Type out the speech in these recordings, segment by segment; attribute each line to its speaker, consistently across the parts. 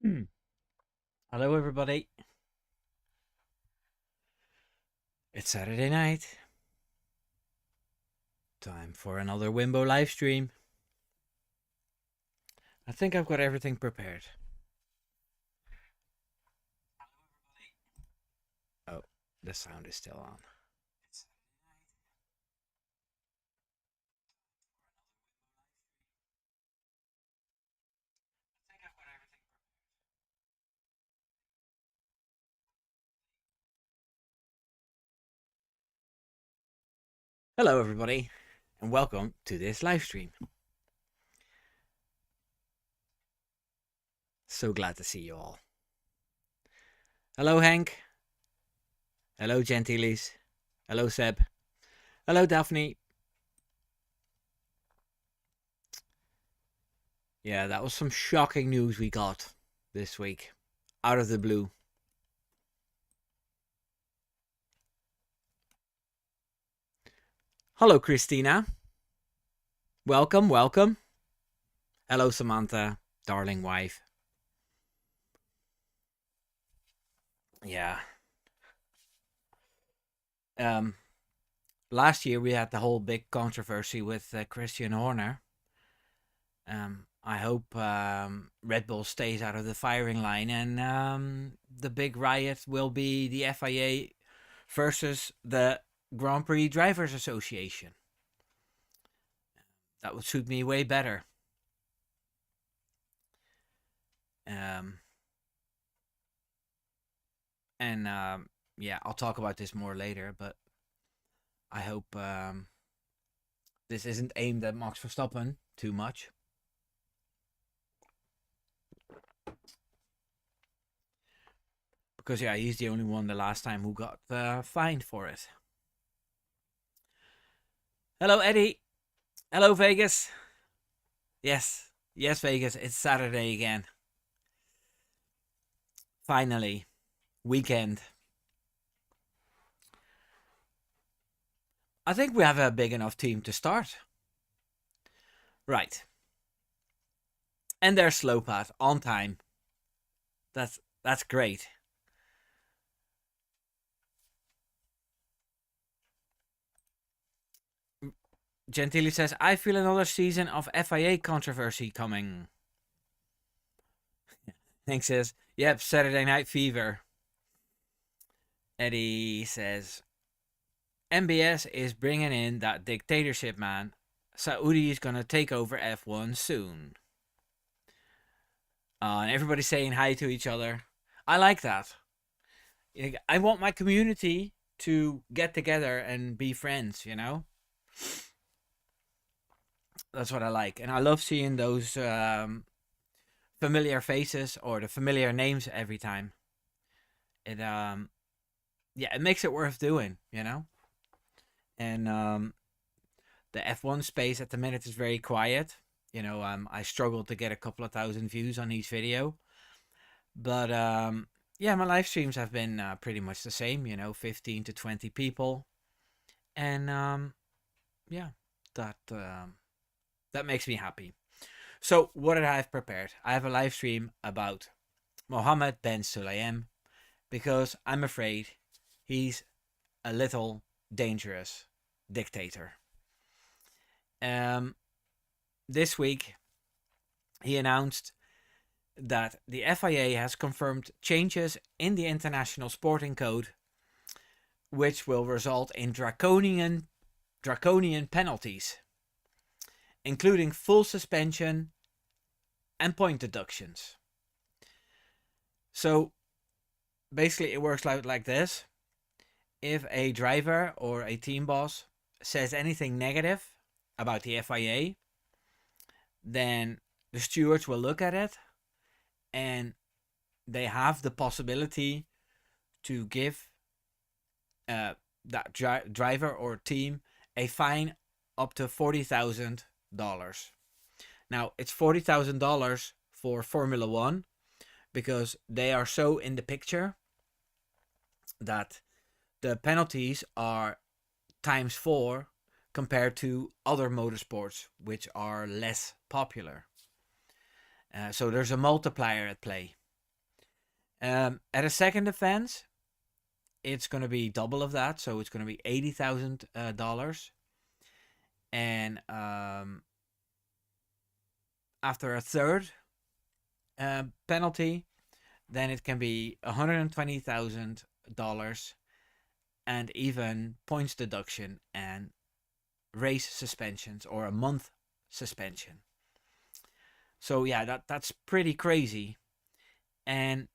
Speaker 1: Hmm. Hello, everybody. It's Saturday night. Time for another Wimbo live stream. I think I've got everything prepared. Oh, the sound is still on. Hello, everybody, and welcome to this live stream. So glad to see you all. Hello, Hank. Hello, Gentiles. Hello, Seb. Hello, Daphne. Yeah, that was some shocking news we got this week. Out of the blue. Hello, Christina. Welcome, welcome. Hello, Samantha, darling wife. Yeah. Um, Last year we had the whole big controversy with Christian Horner. I hope Red Bull stays out of the firing line, and the big riot will be the FIA versus the Grand Prix Drivers Association. That would suit me way better. Um, and yeah, I'll talk about this more later, but I hope this isn't aimed at Max Verstappen too much. Because, yeah, he's the only one the last time who got fined for it. Hello, Eddie. Hello, Vegas. Yes. Yes, Vegas. It's Saturday again. Finally. Weekend. I think we have a big enough team to start. Right. And there's Slowpath on time. That's great. Gentili says, I feel another season of FIA controversy coming. Hank says, yep, Saturday Night Fever. Eddie says, MBS is bringing in that dictatorship, man. Saudi is going to take over F1 soon. And everybody's saying hi to each other. I like that. I want my community to get together and be friends, you know? That's what I like. And I love seeing those familiar faces or the familiar names every time. Yeah, it makes it worth doing, you know? And the F1 space at the minute is very quiet. I struggled to get a couple of thousand views on each video. But yeah, my live streams have been pretty much the same, 15 to 20 people. And yeah, that makes me happy. So, what did I have prepared? I have a live stream about Mohammed bin Sulayem because I'm afraid he's a little dangerous dictator. This week, he announced that the FIA has confirmed changes in the International Sporting Code, which will result in draconian penalties, including full suspension and point deductions. So basically, it works like this. If a driver or a team boss says anything negative about the FIA, then the stewards will look at it and they have the possibility to give that driver or team a fine up to $40,000. Now, it's $40,000 for Formula One because they are so in the picture that the penalties are times 4 compared to other motorsports which are less popular. So there's a multiplier at play. At a second offense, it's going to be double of that, so it's going to be $80,000. And after a third penalty, then it can be $120,000 and even points deduction and race suspensions or a month suspension. So yeah, that's pretty crazy. And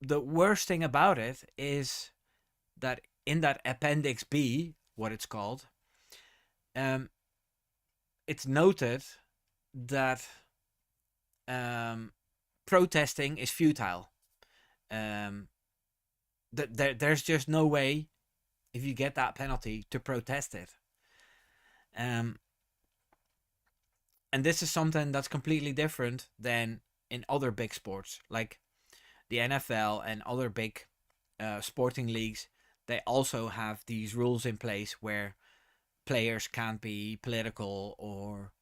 Speaker 1: the worst thing about it is that in that Appendix B, what it's called, it's noted that protesting is futile. There's just no way, if you get that penalty, to protest it. And this is something that's completely different than in other big sports, like the NFL and other big sporting leagues. They also have these rules in place where players can't be political or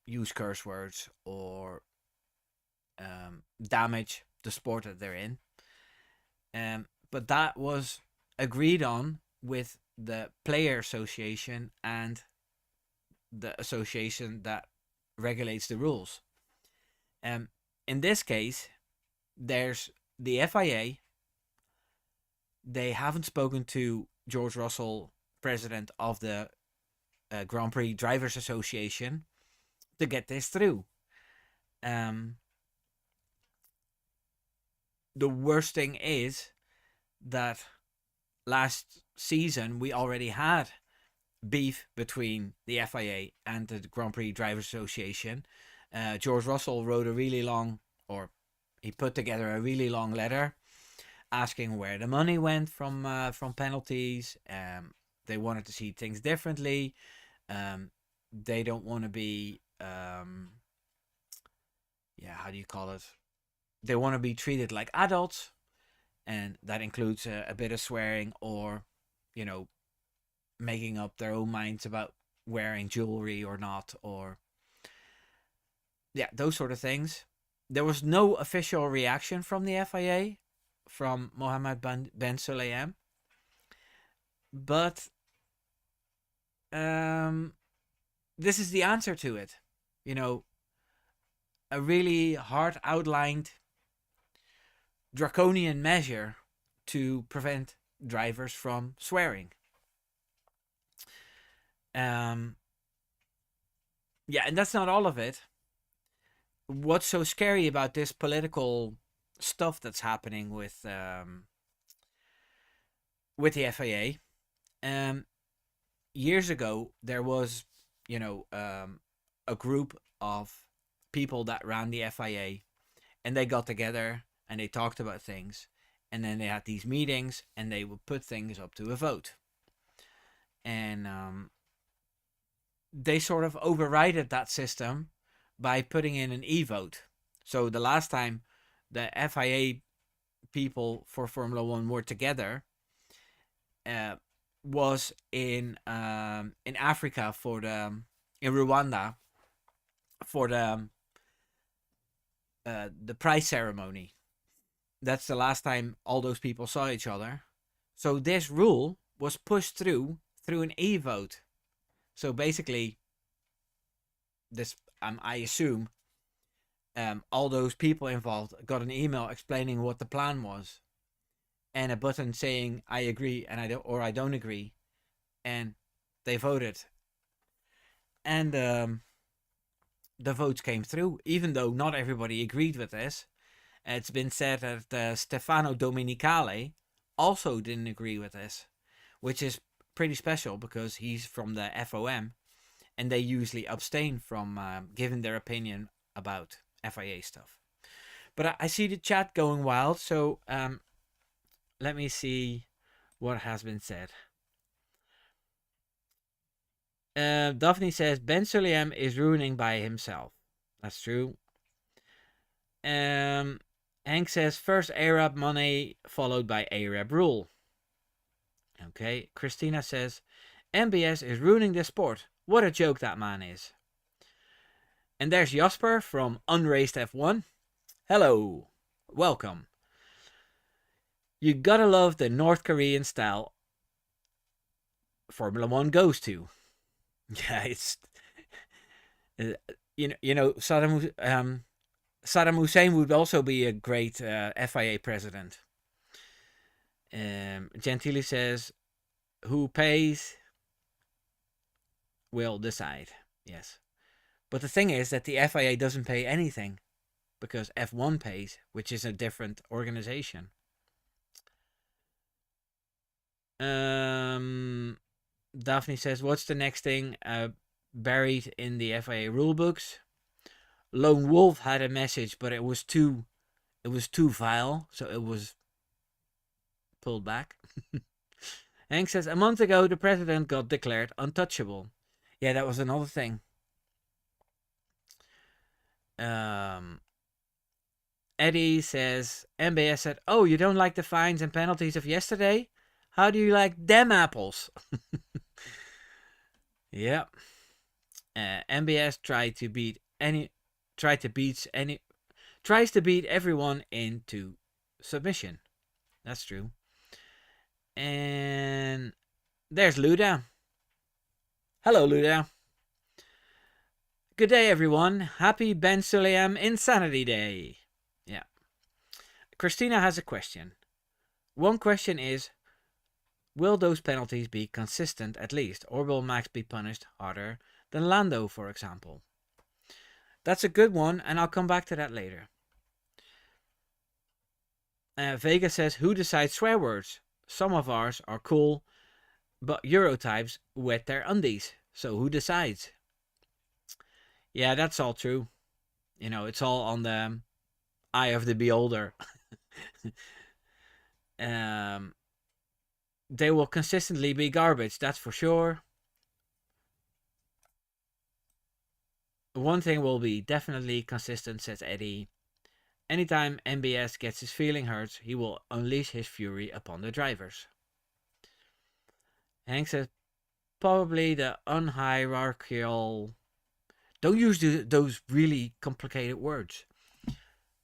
Speaker 1: use curse words or damage the sport that they're in. But that was agreed on with the player association and the association that regulates the rules. In this case, there's the FIA. They haven't spoken to George Russell, president of the Grand Prix Drivers Association, to get this through. The worst thing is that last season we already had beef between the FIA and the Grand Prix Drivers Association. George Russell wrote a really long, or he put together a really long letter asking where the money went from penalties. They wanted to see things differently. They don't want to be, how do you call it? They want to be treated like adults, and that includes a bit of swearing or, making up their own minds about wearing jewelry or not, or those sort of things. There was no official reaction from the FIA, from Mohammed Ben Sulayem, but this is the answer to it. A really hard outlined draconian measure to prevent drivers from swearing. And that's not all of it. What's so scary about this political stuff that's happening with the FIA? Years ago, there was, a group of people that ran the FIA, and they got together and they talked about things, and then they had these meetings and they would put things up to a vote. And they sort of overrided that system by putting in an e-vote. So the last time the FIA people for Formula One were together was in Africa in Rwanda for the prize ceremony. That's the last time all those people saw each other. So this rule was pushed through an e-vote. So basically, this I assume all those people involved got an email explaining what the plan was, and a button saying I agree and I don't agree, and they voted. And the votes came through, even though not everybody agreed with this. It's been said that Stefano Domenicali also didn't agree with this, which is pretty special because he's from the FOM, and they usually abstain from giving their opinion about FIA stuff. But I see the chat going wild, so let me see what has been said. Daphne says Ben Sulayem is ruining by himself. That's true. Hank says first Arab money followed by Arab rule. Okay. Christina says MBS is ruining the sport. What a joke that man is. And there's Jasper from Unraised F1. Hello, welcome. You gotta love the North Korean style Formula One goes to. Yeah, it's uh, Saddam Hussein would also be a great FIA president. Gentili says, "Who pays will decide." Yes, but the thing is that the FIA doesn't pay anything because F1 pays, which is a different organization. Daphne says, "What's the next thing buried in the FIA rulebooks?" Lone Wolf had a message, but it was too vile, so it was pulled back. Hank says, "A month ago, the president got declared untouchable." Yeah, that was another thing. Eddie says, MBS said, "Oh, you don't like the fines and penalties of yesterday? How do you like them apples?" Yeah. MBS tries to beat everyone into submission. That's true. And there's Luda. Hello, Luda. Good day, everyone. Happy Ben Sulayem Insanity Day. Yeah. Christina has a question. One question is, will those penalties be consistent at least, or will Max be punished harder than Lando, for example? That's a good one, and I'll come back to that later. Vega says, who decides swear words? Some of ours are cool, but Eurotypes wet their undies. So who decides? Yeah, that's all true. You know, it's all on the eye of the beholder. They will consistently be garbage, that's for sure. One thing will be definitely consistent, says Eddie. Anytime MBS gets his feeling hurt, he will unleash his fury upon the drivers. Hank says, probably the unhierarchical. Don't use those really complicated words.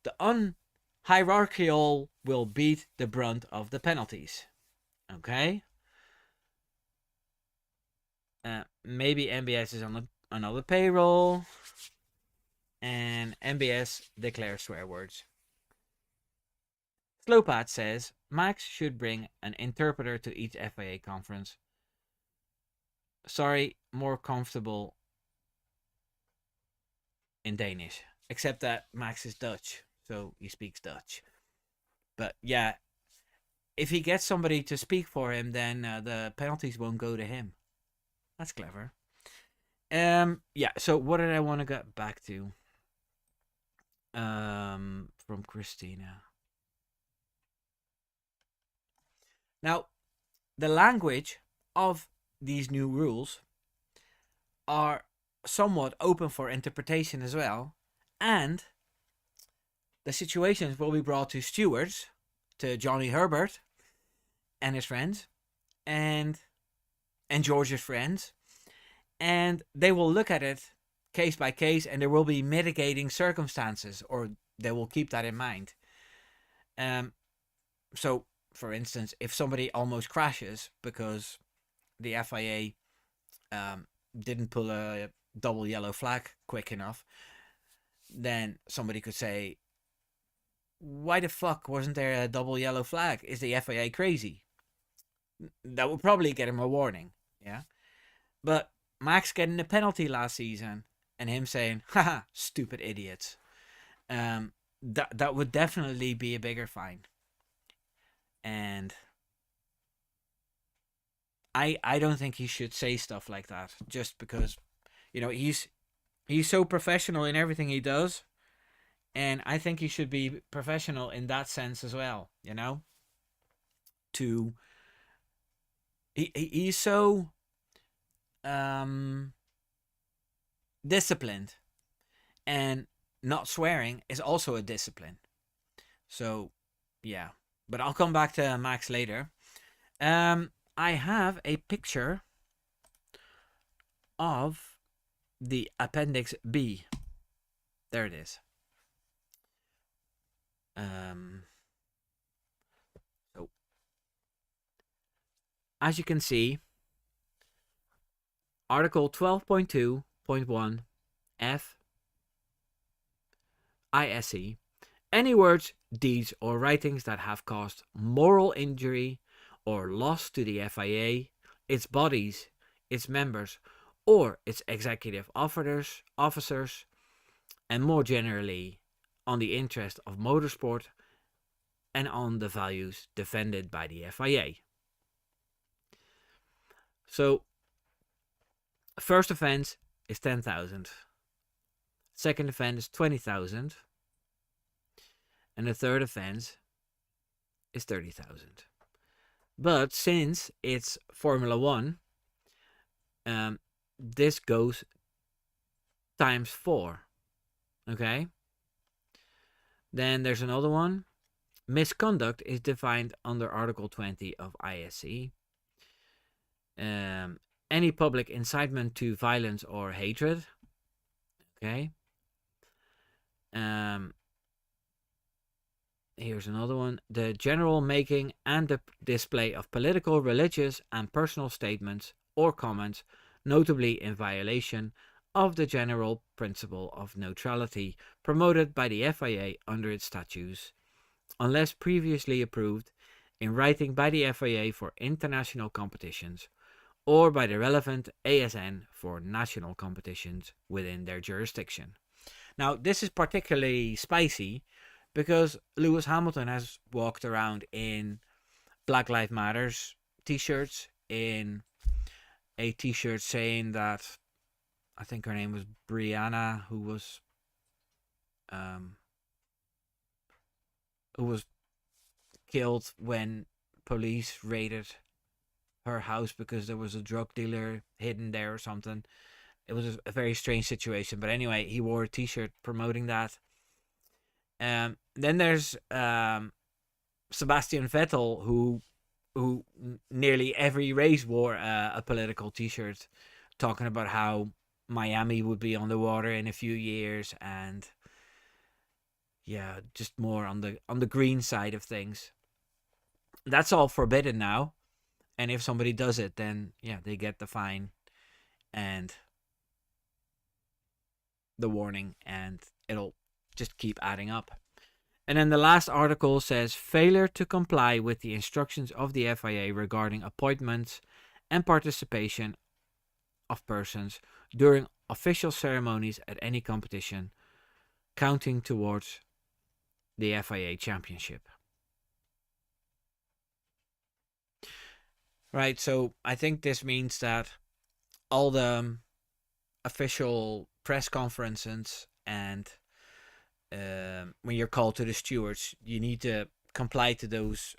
Speaker 1: The unhierarchical will beat the brunt of the penalties. Okay? Maybe MBS is on another payroll. And MBS declares swear words. Slowpat says Max should bring an interpreter to each FIA conference. Sorry, more comfortable in Danish. Except that Max is Dutch, so he speaks Dutch. But yeah, if he gets somebody to speak for him, then the penalties won't go to him. That's clever. Yeah, so what did I want to get back to? From Christina. Now, the language of these new rules are somewhat open for interpretation as well, and the situations will be brought to stewards, to Johnny Herbert and his friends, and George's friends, and they will look at it case by case, and there will be mitigating circumstances, or they will keep that in mind. So, for instance, if somebody almost crashes because the FIA didn't pull a double yellow flag quick enough, then somebody could say, why the fuck wasn't there a double yellow flag? Is the FIA crazy? That would probably get him a warning. Yeah. But Max getting a penalty last season and him saying, haha, stupid idiots. That would definitely be a bigger fine. And I don't think he should say stuff like that just because, you know, he's so professional in everything he does, and I think he should be professional in that sense as well, you know? To he's so disciplined, and not swearing is also a discipline. So, yeah. But I'll come back to Max later. I have a picture of the Appendix B. There it is. Um, so as you can see, Article 12.2.1 F ISE. Any words, deeds, or writings that have caused moral injury or loss to the FIA, its bodies, its members, or its executive officers, and more generally on the interest of motorsport and on the values defended by the FIA. So, first offense is 10,000. Second offense is 20,000. And the third offense is 30,000. But since it's Formula One, this goes times 4. Okay? Then there's another one. Misconduct is defined under Article 20 of ISE. Any public incitement to violence or hatred. Okay? Here's another one. The general making and the display of political, religious, and personal statements or comments, notably in violation of the general principle of neutrality promoted by the FIA under its statutes, unless previously approved in writing by the FIA for international competitions or by the relevant ASN for national competitions within their jurisdiction. Now, this is particularly spicy because Lewis Hamilton has walked around in Black Lives Matters t-shirts, in a t-shirt saying that I think her name was Brianna, who was killed when police raided her house because there was a drug dealer hidden there or something. It was a very strange situation, but anyway, he wore a t-shirt promoting that. Then there's Sebastian Vettel, who nearly every race wore a political t-shirt talking about how Miami would be on the water in a few years, and yeah, just more on the green side of things. That's all forbidden now, and if somebody does it, then yeah, they get the fine and the warning, and it'll just keep adding up. And then the last article says failure to comply with the instructions of the FIA regarding appointments and participation of persons during official ceremonies at any competition, counting towards the FIA championship. Right, so I think this means that all the official press conferences and when you're called to the stewards, you need to comply to those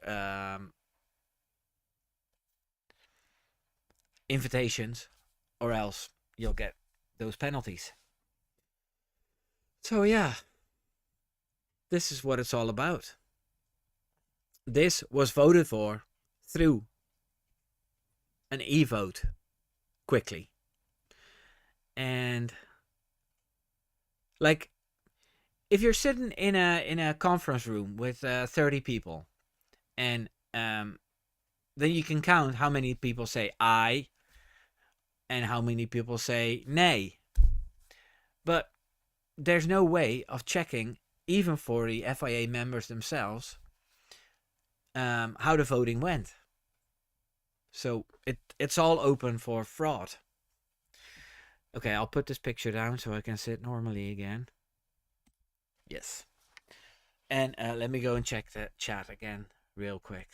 Speaker 1: invitations, or else you'll get those penalties. So yeah, this is what it's all about. This was voted for through an e-vote quickly. And like, if you're sitting in a conference room with 30 people, and then you can count how many people say aye and how many people say nay. But there's no way of checking, even for the FIA members themselves, how the voting went. So it's all open for fraud. Okay, I'll put this picture down so I can sit normally again. Yes. And let me go and check the chat again real quick.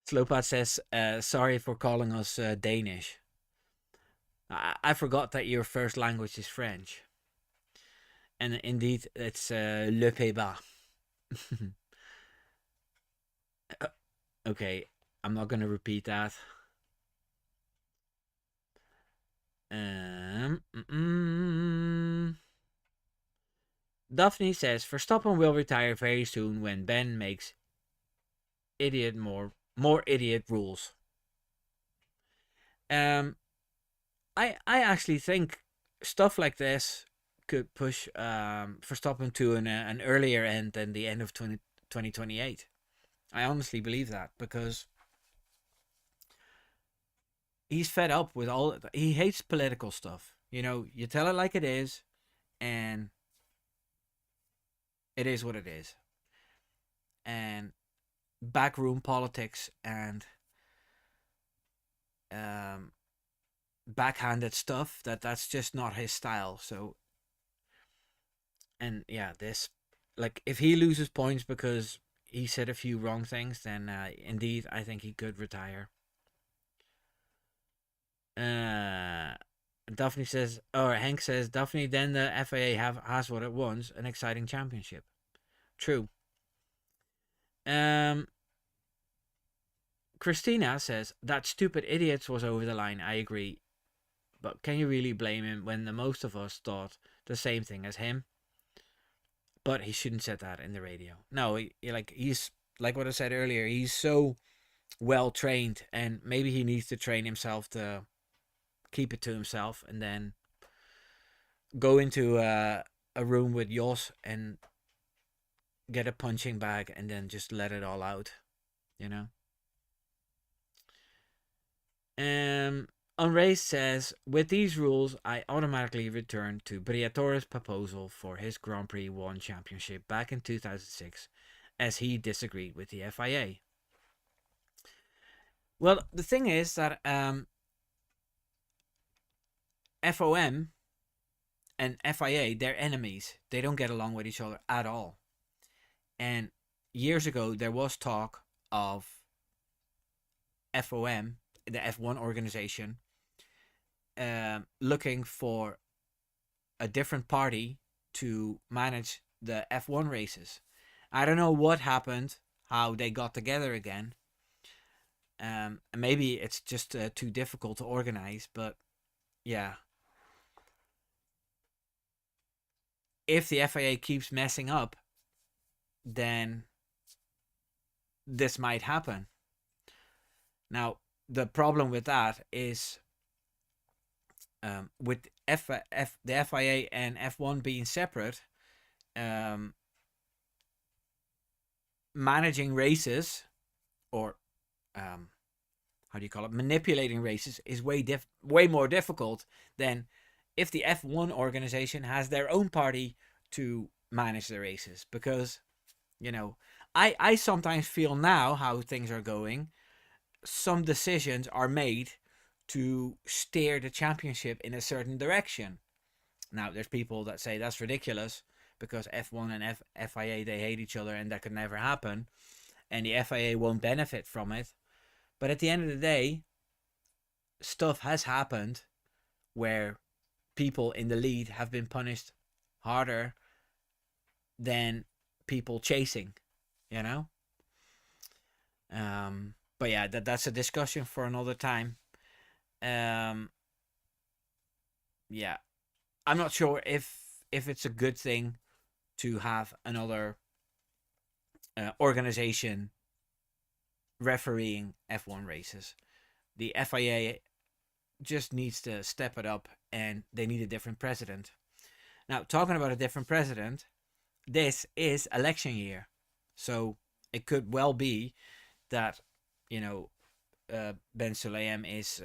Speaker 1: Slopat says, sorry for calling us Danish. I forgot that your first language is French. And indeed, it's Le Pays-Bas. Okay, I'm not going to repeat that. Daphne says Verstappen will retire very soon when Ben makes idiot more idiot rules. Um, I actually think stuff like this could push Verstappen to an earlier end than the end of 2028. I honestly believe that because he's fed up with all. He hates political stuff. You know, you tell it like it is, and it is what it is. And backroom politics and um, backhanded stuff that's just not his style. So, and yeah, this, like, if he loses points because he said a few wrong things, then indeed I think he could retire. Uh, Daphne says, or Hank says, Daphne, then the FIA has what it wants, an exciting championship. True. Um, Christina says, that stupid idiot was over the line. I agree. But can you really blame him when the most of us thought the same thing as him? But he shouldn't said that in the radio. No, he's like what I said earlier. He's so well trained, and maybe he needs to train himself to keep it to himself, and then go into a room with Jos and get a punching bag, and then just let it all out. You know. Unraised says, with these rules, I automatically return to Briatore's proposal for his Grand Prix 1 championship back in 2006, as he disagreed with the FIA. Well, the thing is that FOM and FIA, they're enemies. They don't get along with each other at all. And years ago, there was talk of FOM, the F1 organization, looking for a different party to manage the F1 races. I don't know what happened, how they got together again. Maybe it's just too difficult to organize, but yeah. If the FIA keeps messing up, then this might happen. Now, the problem with that is with the FIA and F1 being separate, managing races, or how do you call it, manipulating races, is way more difficult than if the F1 organization has their own party to manage the races. Because, you know, I sometimes feel now how things are going, some decisions are made to steer the championship in a certain direction. Now, there's people that say that's ridiculous because F1 and FIA, they hate each other and that could never happen, and the FIA won't benefit from it. But at the end of the day, stuff has happened where people in the lead have been punished harder than people chasing, you know? But yeah, that's a discussion for another time. Yeah, I'm not sure if it's a good thing to have another organization refereeing F1 races. The FIA just needs to step it up, and they need a different president. Now, talking about a different president, this is election year, so it could well be that, you know, Ben Sulayem is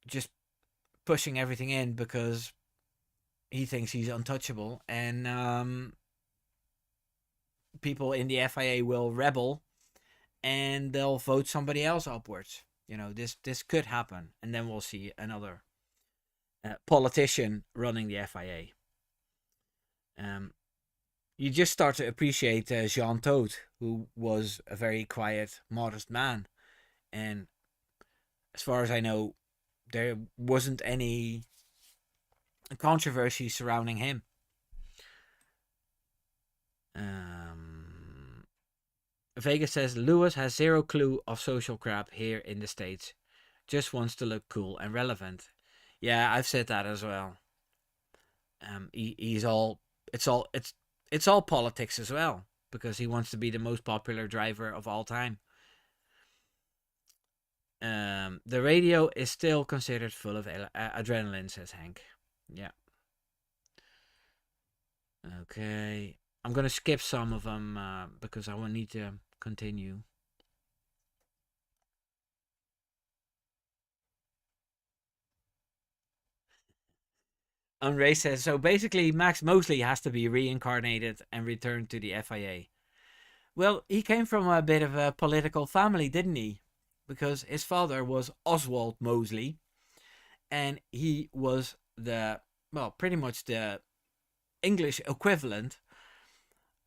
Speaker 1: just pushing everything in because he thinks he's untouchable, and people in the FIA will rebel and they'll vote somebody else upwards. You know, this could happen, and then we'll see another politician running the FIA. You just start to appreciate Jean Todt, who was a very quiet, modest man, and as far as I know, there wasn't any controversy surrounding him. Vegas says Lewis has zero clue of social crap here in the States. Just wants to look cool and relevant. Yeah, I've said that as well. He's all it's all politics as well because he wants to be the most popular driver of all time. The radio is still considered full of adrenaline, says Hank. Yeah. Okay. I'm gonna skip some of them because I will need to continue. And Ray says so. Basically, Max Mosley has to be reincarnated and returned to the FIA. Well, he came from a bit of a political family, didn't he? Because his father was Oswald Mosley, and he was pretty much the English equivalent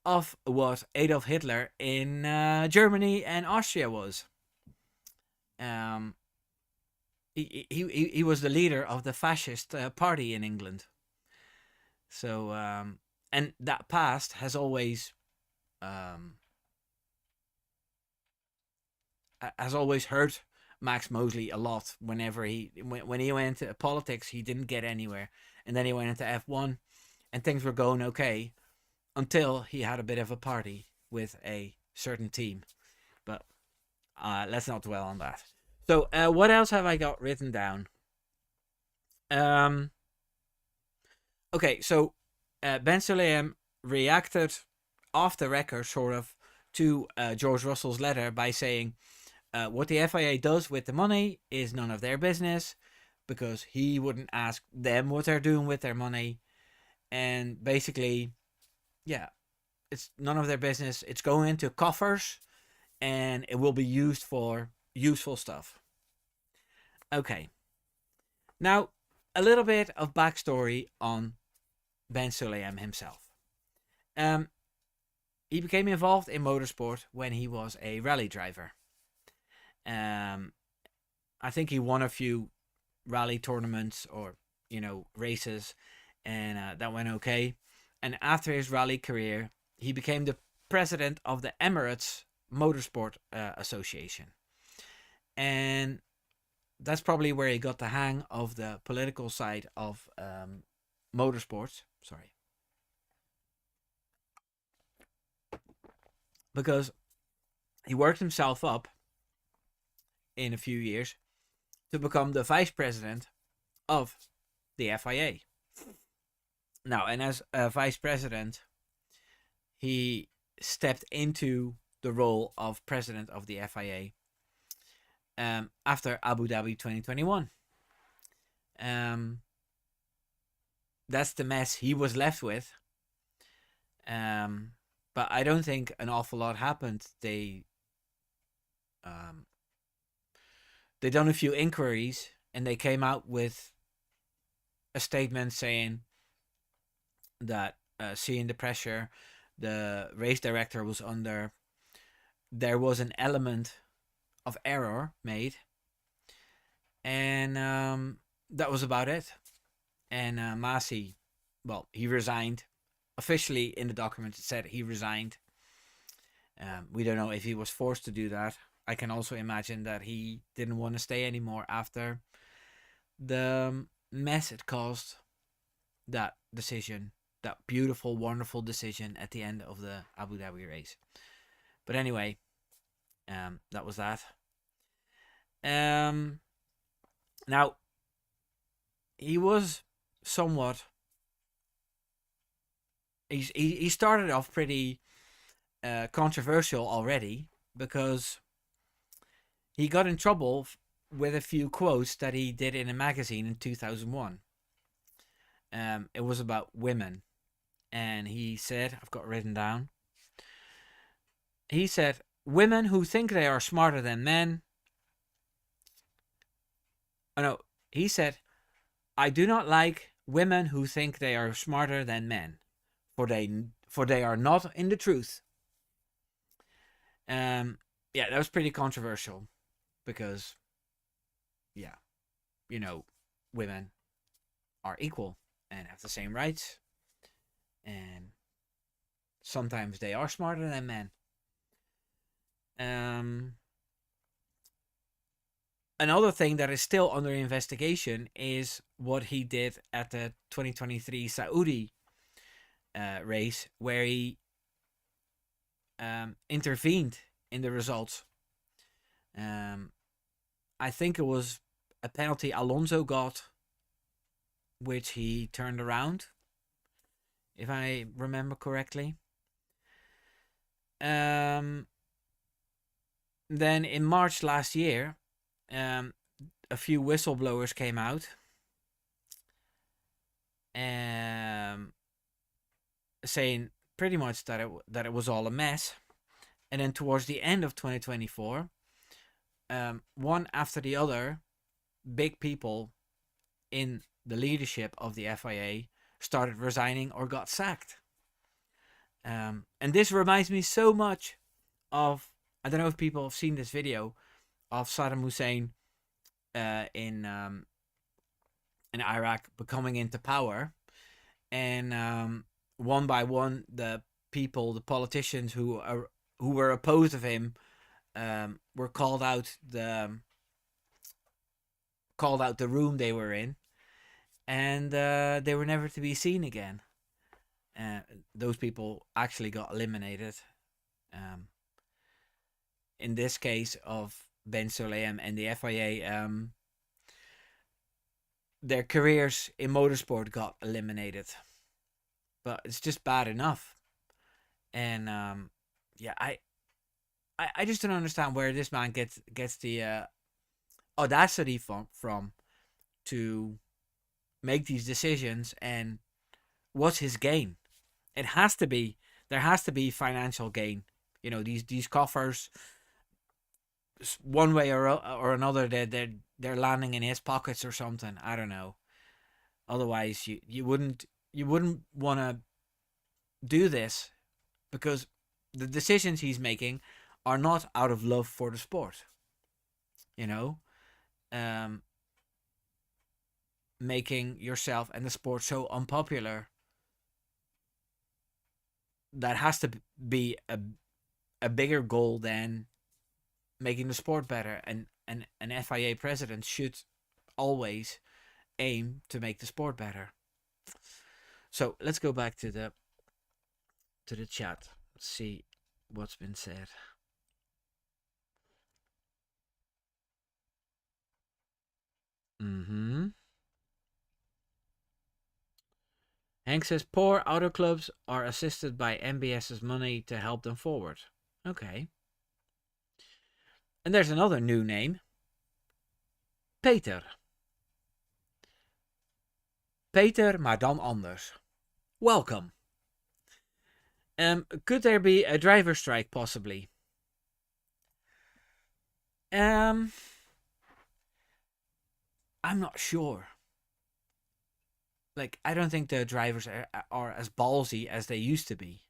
Speaker 1: of what Adolf Hitler in Germany and Austria was. Um, he was the leader of the fascist party in England. So, and that past um, has always hurt Max Mosley a lot. Whenever when he went into politics, he didn't get anywhere, and then he went into F1, and things were going okay until he had a bit of a party with a certain team. But let's not dwell on that. So, what else have I got written down? Okay, so Ben Sulayem reacted off the record, sort of, to George Russell's letter by saying, what the FIA does with the money is none of their business, because he wouldn't ask them what they're doing with their money. And basically, yeah, it's none of their business. It's going into coffers, and it will be used for useful stuff. Okay. Now, a little bit of backstory on Ben Sulayem himself. He became involved in motorsport when he was a rally driver. I think he won a few rally tournaments or races, and that went okay. And after his rally career, he became the president of the Emirates Motorsport Association, and that's probably where he got the hang of the political side of motorsports. Sorry, because he worked himself up in a few years to become the vice president of the FIA. Now, and as a vice president, he stepped into the role of president of the FIA after Abu Dhabi 2021. That's the mess he was left with. But I don't think an awful lot happened. They done a few inquiries, and they came out with a statement saying that seeing the pressure the race director was under, there was an element of error made, and that was about it. And Masi, well, he resigned. Officially in the document it said he resigned. We don't know if he was forced to do that. I can also imagine that he didn't want to stay anymore after the mess it caused, that decision, that beautiful, wonderful decision at the end of the Abu Dhabi race. But anyway, that was that. Now, he was somewhat. He started off pretty controversial already because he got in trouble with a few quotes that he did in a magazine in 2001. It was about women. And he said, I've got written down, he said, women who think they are smarter than men. Oh no, he said, I do not like women who think they are smarter than men, for they are not in the truth. Yeah, that was pretty controversial because, yeah, women are equal and have the same rights, and sometimes they are smarter than men. Another thing that is still under investigation is what he did at the 2023 Saudi race, where he intervened in the results. I think it was a penalty Alonso got, which he turned around, if I remember correctly. Then in March last year, a few whistleblowers came out saying pretty much that it was all a mess. And then towards the end of 2024, one after the other, big people in the leadership of the FIA started resigning or got sacked. And this reminds me so much of, I don't know if people have seen this video of Saddam Hussein in Iraq becoming into power, and one by one the people, the politicians who were opposed of him, were called out the room they were in, and they were never to be seen again. Those people actually got eliminated. In this case of Ben Sulayem and the FIA, their careers in motorsport got eliminated. But it's just bad enough. And yeah, I just don't understand where this man gets the audacity from to make these decisions, and what's his gain? There has to be financial gain. You know, these coffers, one way or another, they're landing in his pockets or something. I don't know. Otherwise, you wouldn't want to do this, because the decisions he's making are not out of love for the sport. You know, making yourself and the sport so unpopular, that has to be a bigger goal than making the sport better. And an FIA president should always aim to make the sport better. So let's go back to the chat. Let's see what's been said. Hank says poor auto clubs are assisted by MBS's money to help them forward. Okay. And there's another new name. Peter. Peter, maar dan anders. Welcome. Could there be a driver strike, possibly? I'm not sure. Like, I don't think the drivers are as ballsy as they used to be,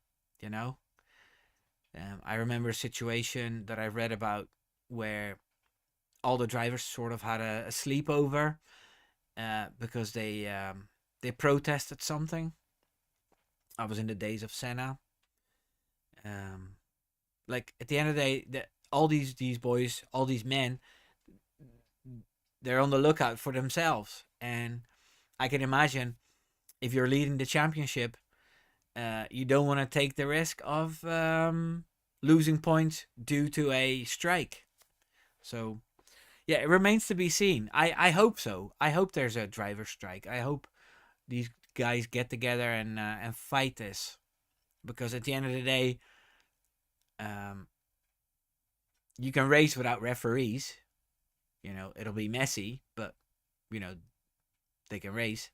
Speaker 1: you know? I remember a situation that I read about where all the drivers sort of had a sleepover because they protested something. I was in the days of Senna. Like, at the end of the day, all these boys, all these men, they're on the lookout for themselves. And I can imagine if you're leading the championship, you don't want to take the risk of losing points due to a strike. So, yeah, it remains to be seen. I hope so. I hope there's a driver strike. I hope these guys get together and fight this. Because at the end of the day, you can race without referees. You know, it'll be messy, but, you know, they can race.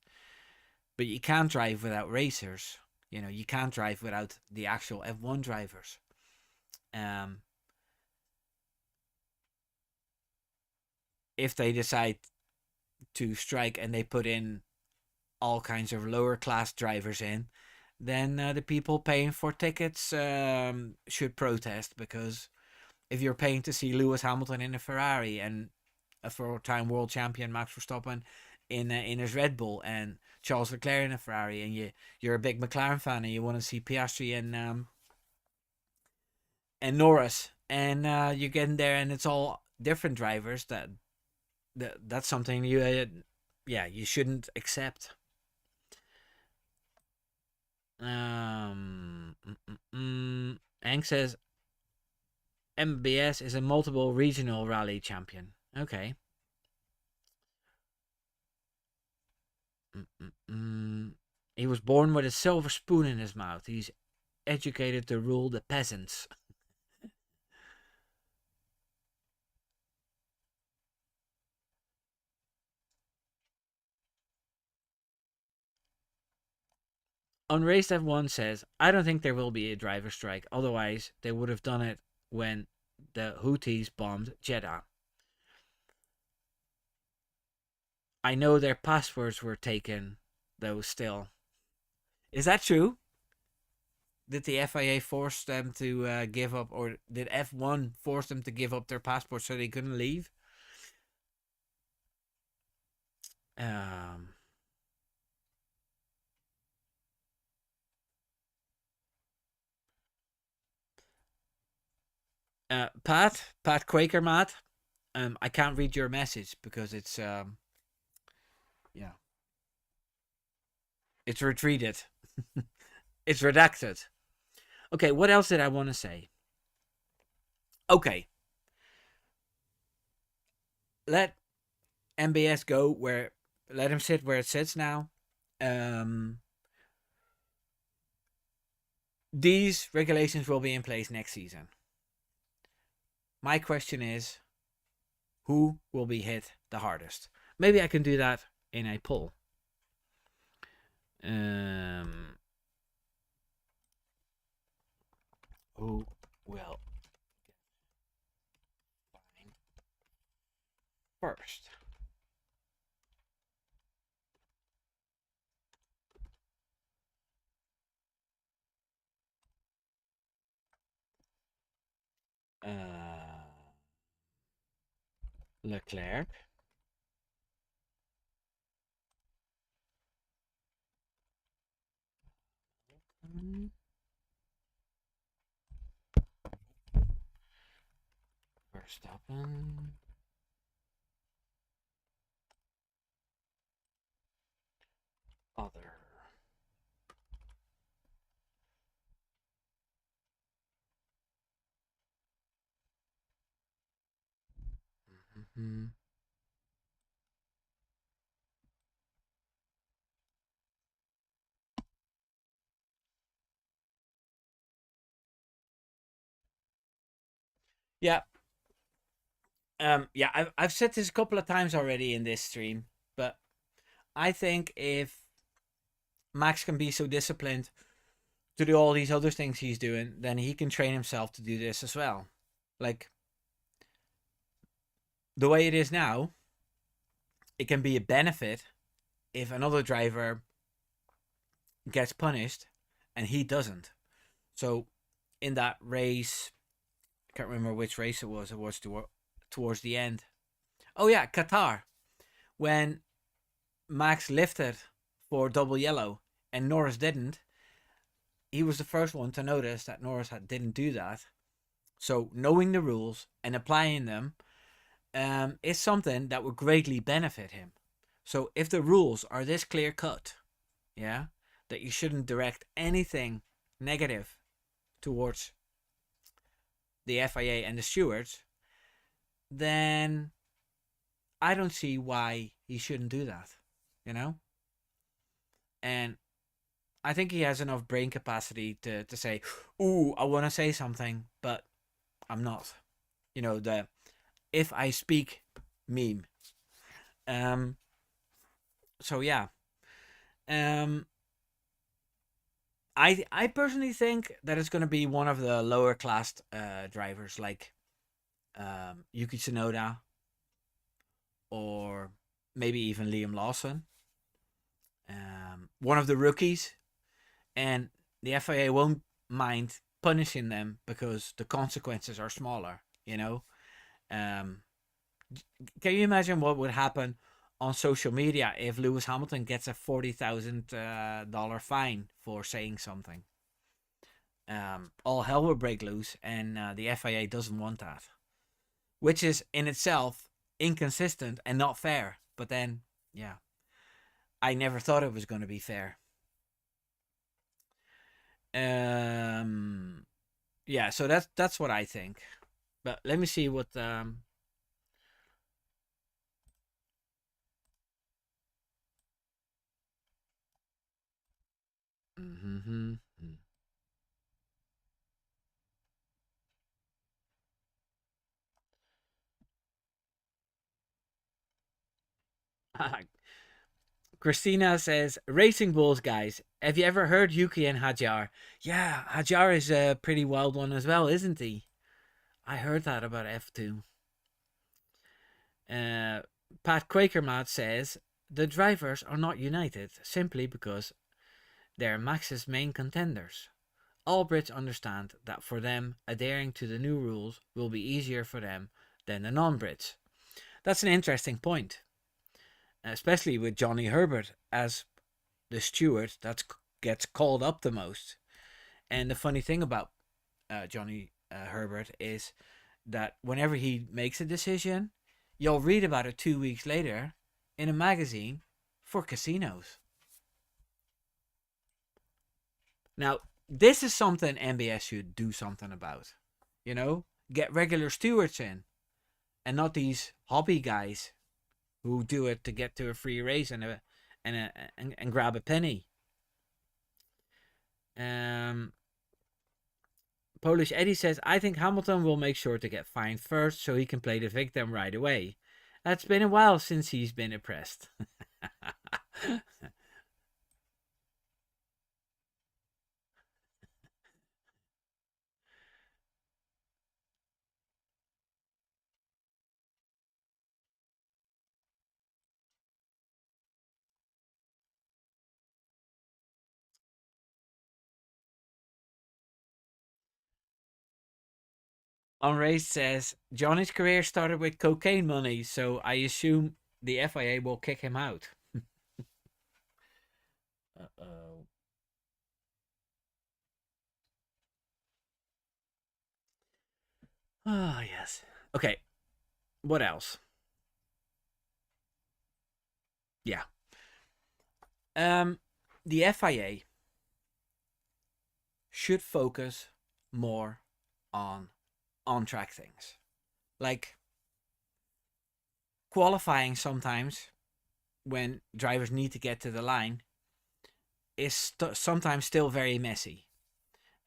Speaker 1: But you can't drive without racers. You know, you can't drive without the actual F1 drivers. If they decide to strike and they put in all kinds of lower class drivers in, then the people paying for tickets should protest, because if you're paying to see Lewis Hamilton in a Ferrari and a four-time world champion Max Verstappen in his Red Bull and Charles Leclerc in a Ferrari, and you're a big McLaren fan and you want to see Piastri and Norris, and you get in there and it's all different drivers, that that's something you, yeah, you shouldn't accept. Ang says MBS is a multiple regional rally champion. Okay. He was born with a silver spoon in his mouth. He's educated to rule the peasants. Unraised F1 says, I don't think there will be a driver strike. Otherwise, they would have done it when the Houthis bombed Jeddah. I know their passports were taken, though, still. Is that true? Did the FIA force them to give up, or did F1 force them to give up their passports so they couldn't leave? Um, Pat Quaker Matt, I can't read your message because it's yeah, it's retreated. It's redacted. Okay, what else did I want to say? Okay, let MBS go where, let him sit where it sits now. These regulations will be in place next season. My question is, who will be hit the hardest? Maybe I can do that in a poll. Who will find first? Leclerc. Verstappen. Other. Mm-hmm. Yeah. Yeah, I've said this a couple of times already in this stream, but I think if Max can be so disciplined to do all these other things he's doing, then he can train himself to do this as well. Like the way it is now, it can be a benefit if another driver gets punished and he doesn't. So in that race, I can't remember which race it was. It was towards the end. Oh yeah, Qatar, when Max lifted for double yellow and Norris didn't. He was the first one to notice that Norris didn't do that. So knowing the rules and applying them is something that would greatly benefit him. So if the rules are this clear cut, yeah, that you shouldn't direct anything negative towards the FIA and the stewards, then I don't see why he shouldn't do that, you know? And I think he has enough brain capacity to say, ooh, I want to say something, but I'm not. You know, the if I speak meme. Um, so yeah. Um, I personally think that it's going to be one of the lower class drivers like Yuki Tsunoda or maybe even Liam Lawson. One of the rookies, and the FIA won't mind punishing them because the consequences are smaller. You know, um, can you imagine what would happen on social media if Lewis Hamilton gets a $40,000 fine for saying something? All hell will break loose, and the FIA doesn't want that, which is in itself inconsistent and not fair. But then, yeah, I never thought it was going to be fair. Um, yeah, so that's what I think. But let me see what mm-hmm. Christina says, Racing Bulls, guys. Have you ever heard Yuki and Hajar? Yeah, Hajar is a pretty wild one as well, isn't he? I heard that about F2. Uh, Pat Quakermat says, the drivers are not united simply because they're Max's main contenders. All Brits understand that for them, adhering to the new rules will be easier for them than the non Brits. That's an interesting point, especially with Johnny Herbert as the steward that gets called up the most. And the funny thing about Johnny Herbert is that whenever he makes a decision, you'll read about it 2 weeks later in a magazine for casinos. Now, this is something MBS should do something about. You know, get regular stewards in and not these hobby guys who do it to get to a free race and grab a penny. Um, Polish Eddie says, I think Hamilton will make sure to get fined first so he can play the victim right away. It's been a while since he's been oppressed. Henri says, Johnny's career started with cocaine money, so I assume the FIA will kick him out. Uh-oh. Ah, yes. Okay, what else? Yeah. Um, the FIA should focus more on track things. Like qualifying sometimes when drivers need to get to the line is sometimes still very messy.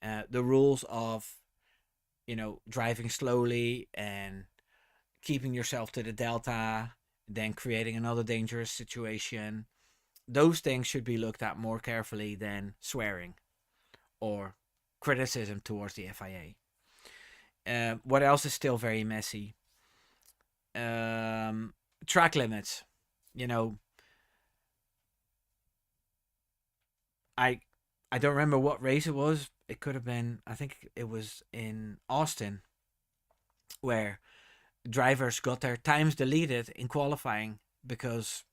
Speaker 1: The rules of, driving slowly and keeping yourself to the delta, then creating another dangerous situation, those things should be looked at more carefully than swearing or criticism towards the FIA. What else is still very messy? Um, Track limits. You know, I I don't remember what race it was. It could have been. I think it was in Austin, where drivers got their times deleted in qualifying because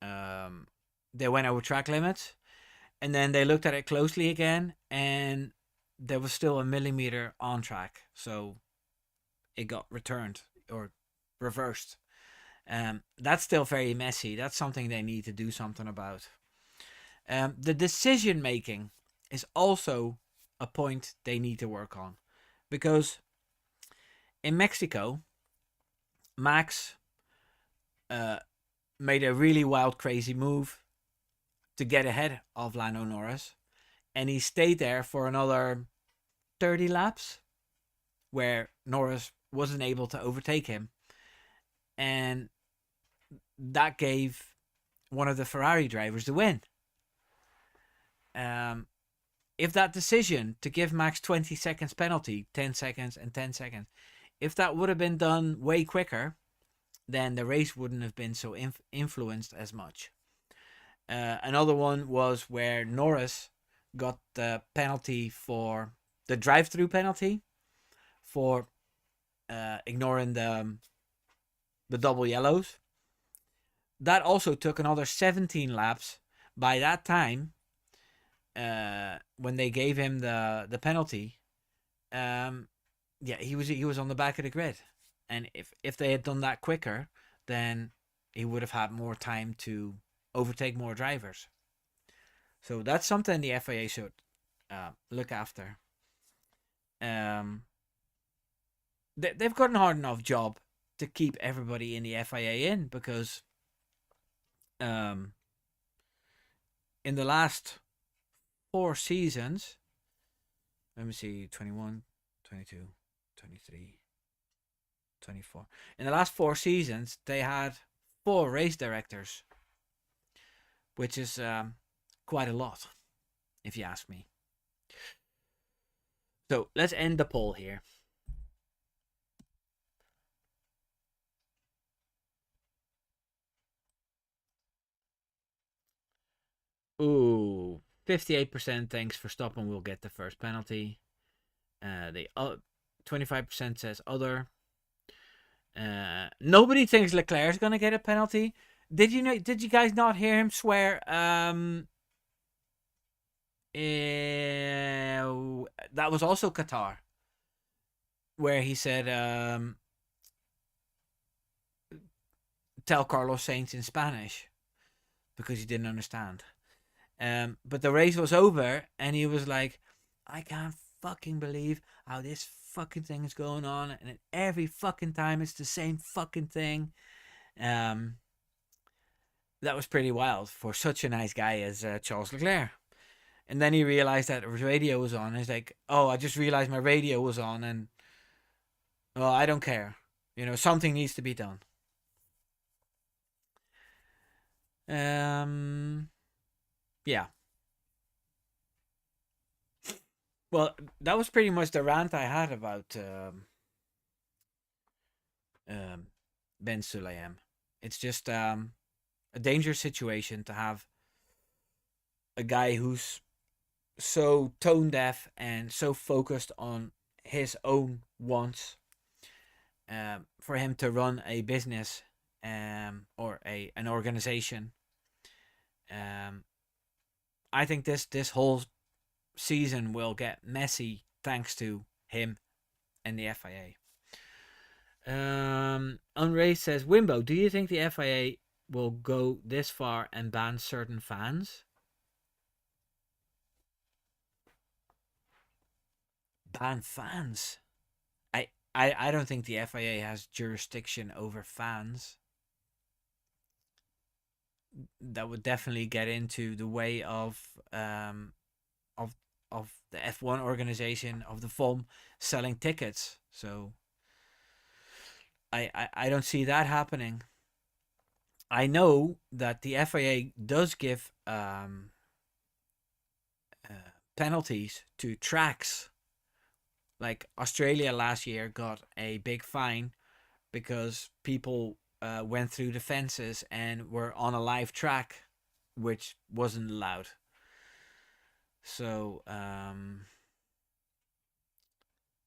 Speaker 1: um, they went over track limits, and then they looked at it closely again, and there was still a millimeter on track, so it got returned or reversed. That's still very messy. That's something they need to do something about. The decision making is also a point they need to work on, because in Mexico, Max uh, made a really wild, crazy move to get ahead of Lando Norris, and he stayed there for another 30 laps, where Norris wasn't able to overtake him, and that gave one of the Ferrari drivers the win. Um, if that decision to give Max 20 seconds penalty, 10 seconds and 10 seconds, if that would have been done way quicker, then the race wouldn't have been so influenced as much. Another one was where Norris got the penalty for the drive-through penalty for ignoring the double yellows. That also took another 17 laps. By that time, when they gave him the penalty, yeah, he was on the back of the grid, And if they had done that quicker, then he would have had more time to overtake more drivers. So that's something the FIA should look after. Um, they've got an hard enough job to keep everybody in the FIA in, because um, in the last 4 seasons, let me see, 21, 22, 23, 24. In the last 4 seasons, they had 4 race directors, which is quite a lot, if you ask me. So let's end the poll here. Ooh, 58% thinks Verstappen will get the first penalty. The 25% says other. Nobody thinks Leclerc's gonna get a penalty. Did you know? Did you guys not hear him swear? That was also Qatar, where he said, "Tell Carlos Sainz" in Spanish, because he didn't understand. But the race was over, and he was like, "I can't fucking believe how this fucking thing is going on, and every fucking time it's the same fucking thing." Um, that was pretty wild for such a nice guy as Charles Leclerc. And then he realized that his radio was on. He's like, "Oh, I just realized my radio was on, and well, I don't care. Something needs to be done." Um, yeah. Well, that was pretty much the rant I had about um, Ben Sulayem. It's just a dangerous situation to have a guy who's so tone deaf and so focused on his own wants, for him to run a business, or an organization. I think this whole season will get messy thanks to him and the FIA. Unray says, Wimbo, do you think the FIA will go this far and ban certain fans? Ban fans? I don't think the FIA has jurisdiction over fans. That would definitely get into the way of of of the F1 organization, of the FOM selling tickets. So I don't see that happening. I know that the FIA does give penalties to tracks. Like Australia last year got a big fine because people went through the fences and were on a live track, which wasn't allowed. So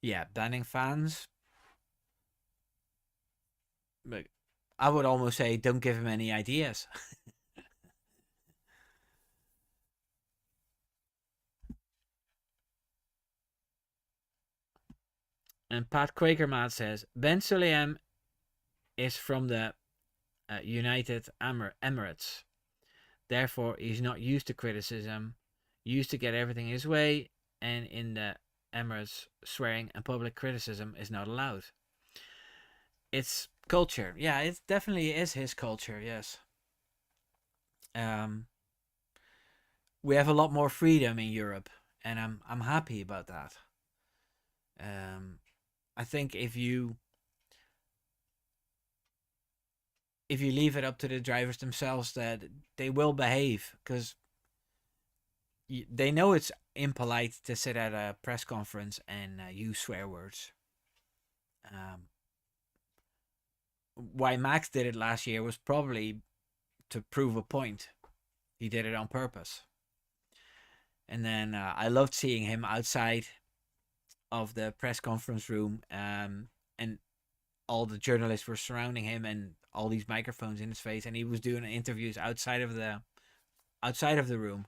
Speaker 1: yeah, banning fans. But I would almost say don't give him any ideas. And Pat Quakermat says Ben Sulayem is from the United Emirates. Therefore, he's not used to criticism, used to get everything his way, and in the Emirates, swearing and public criticism is not allowed. It's culture. Yeah, it definitely is his culture, yes. Um, we have a lot more freedom in Europe, and I'm happy about that. I think if you leave it up to the drivers themselves, that they will behave, because they know it's impolite to sit at a press conference and use swear words. Why Max did it last year was probably to prove a point. He did it on purpose. And then I loved seeing him outside of the press conference room, and all the journalists were surrounding him and all these microphones in his face, and he was doing interviews outside of the room.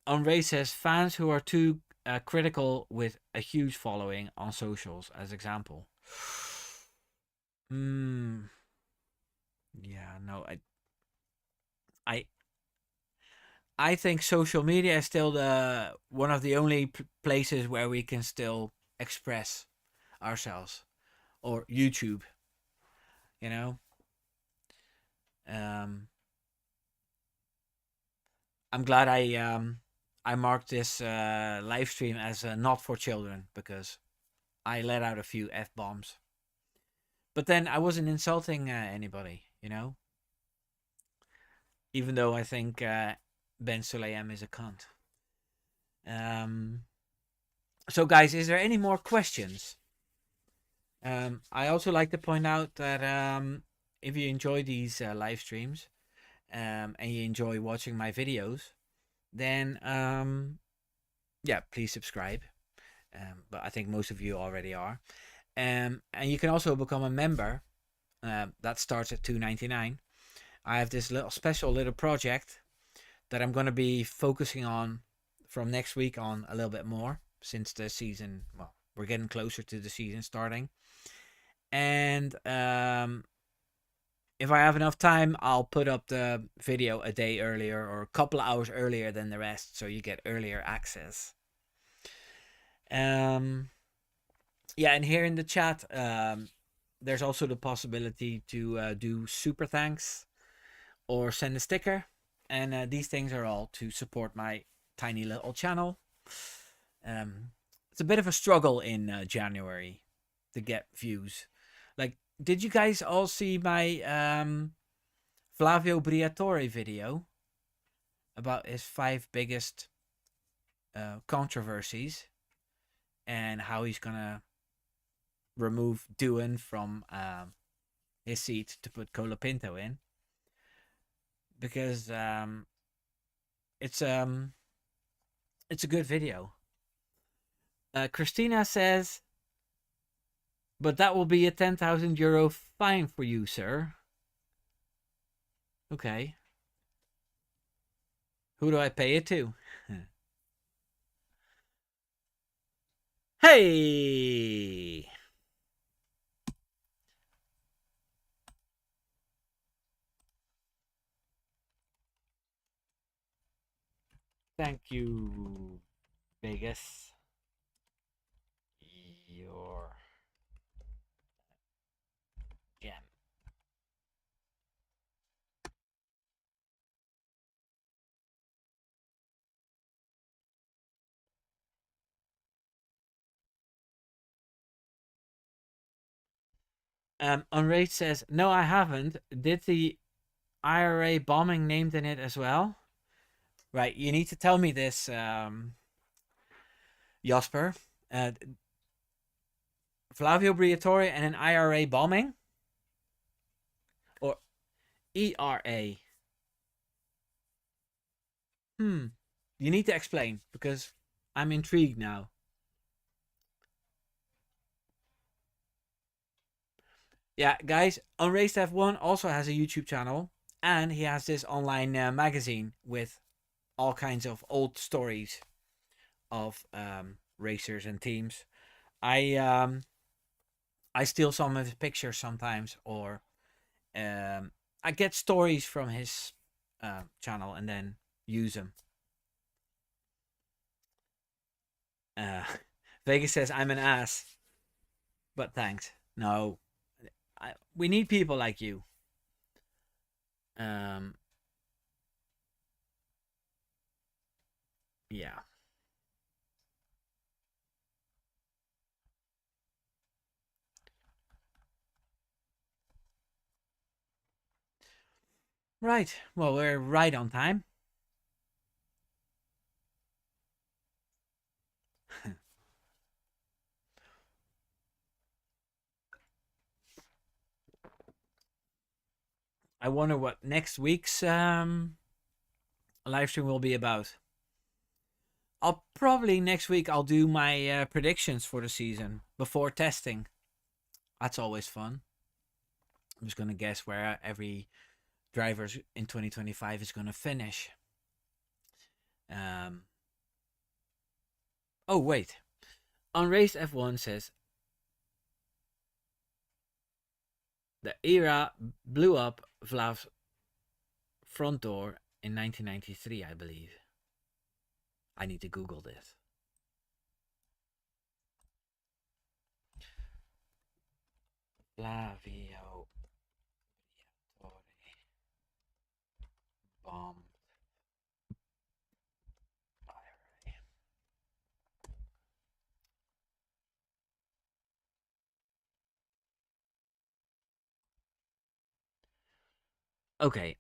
Speaker 1: Henri says fans who are too critical with a huge following on socials, as example. Hmm. Yeah. No. I. I think social media is still the one of the only places where we can still express ourselves, or YouTube. You know. Um. I'm glad I marked this live stream as not for children because I let out a few f bombs. But then I wasn't insulting anybody, you know. Even though I think Ben Sulayem is a cunt. Um. So, guys, is there any more questions? I also like to point out that if you enjoy these live streams and you enjoy watching my videos, then yeah, please subscribe. But I think most of you already are. And you can also become a member. That starts at $2.99. I have this little special little project that I'm going to be focusing on from next week on a little bit more, since the season, well, we're getting closer to the season starting. And if I have enough time, I'll put up the video a day earlier or a couple of hours earlier than the rest, so you get earlier access. Yeah, and here in the chat, there's also the possibility to do super thanks or send a sticker, and these things are all to support my tiny little channel. It's a bit of a struggle in January to get views. Like, did you guys all see my Flavio Briatore video about his 5 biggest controversies and how he's gonna remove Doohan from his seat to put Colapinto in? Because it's a good video. Christina says, but that will be a €10,000 fine for you, sir. Okay. Who do I pay it to? Hey! Thank you, Vegas. Your gem. Unrate says, no, I haven't. Did the IRA bombing named in it as well? Right, you need to tell me this, Jasper. Flavio Briatore and an IRA bombing? Or ERA? You need to explain, because I'm intrigued now. Yeah, guys, Unraced F1 also has a YouTube channel, and he has this online magazine with all kinds of old stories of racers and teams. I steal some of his pictures sometimes, or I get stories from his channel and then use them. Vegas says I'm an ass, but thanks. No, we need people like you. Yeah. Right. Well, we're right on time. I wonder what next week's live stream will be about. I'll probably next week I'll do my predictions for the season before testing. That's always fun. I'm just gonna guess where every driver in 2025 is gonna finish. Oh, wait. Unraised F1 says the era blew up Vlav's front door in 1993, I believe. I need to Google this. Flavio bomb. Okay.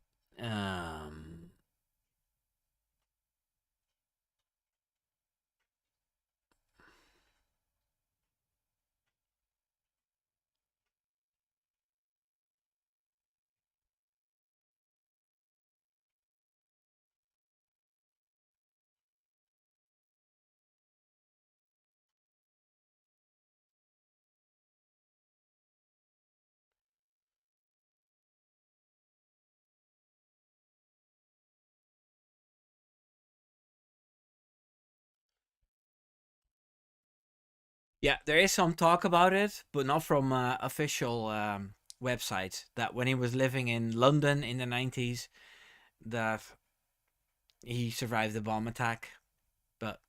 Speaker 1: Yeah, there is some talk about it, but not from official websites. That when he was living in London in the 90s, that he survived the bomb attack, but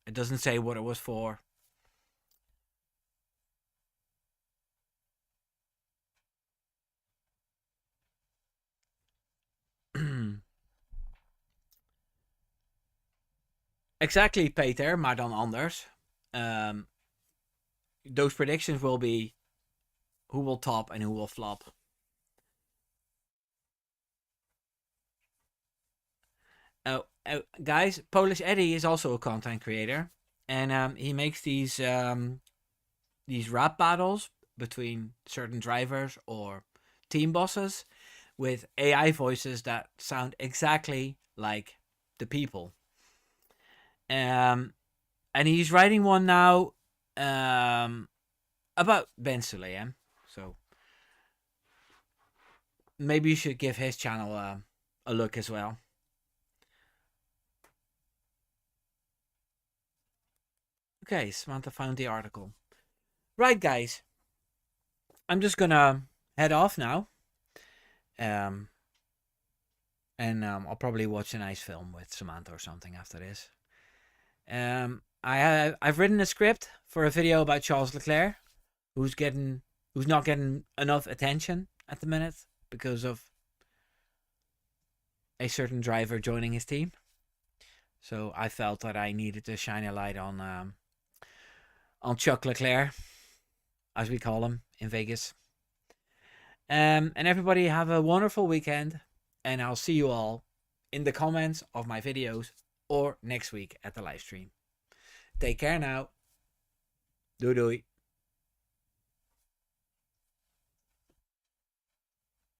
Speaker 1: it doesn't say what it was for. Exactly, Peter, maar dan anders. Those predictions will be who will top and who will flop. Guys, Polish Eddie is also a content creator, and he makes these rap battles between certain drivers or team bosses with AI voices that sound exactly like the people. And he's writing one now about Ben Sulayem. So maybe you should give his channel a look as well. Okay, Samantha found the article. Right, guys. I'm just gonna head off now. And I'll probably watch a nice film with Samantha or something after this. I've written a script for a video about Charles Leclerc, who's not getting enough attention at the minute because of a certain driver joining his team. So I felt that I needed to shine a light on Chuck Leclerc, as we call him in Vegas. And everybody have a wonderful weekend, and I'll see you all in the comments of my videos or next week at the live stream. Take care now. Doei doei.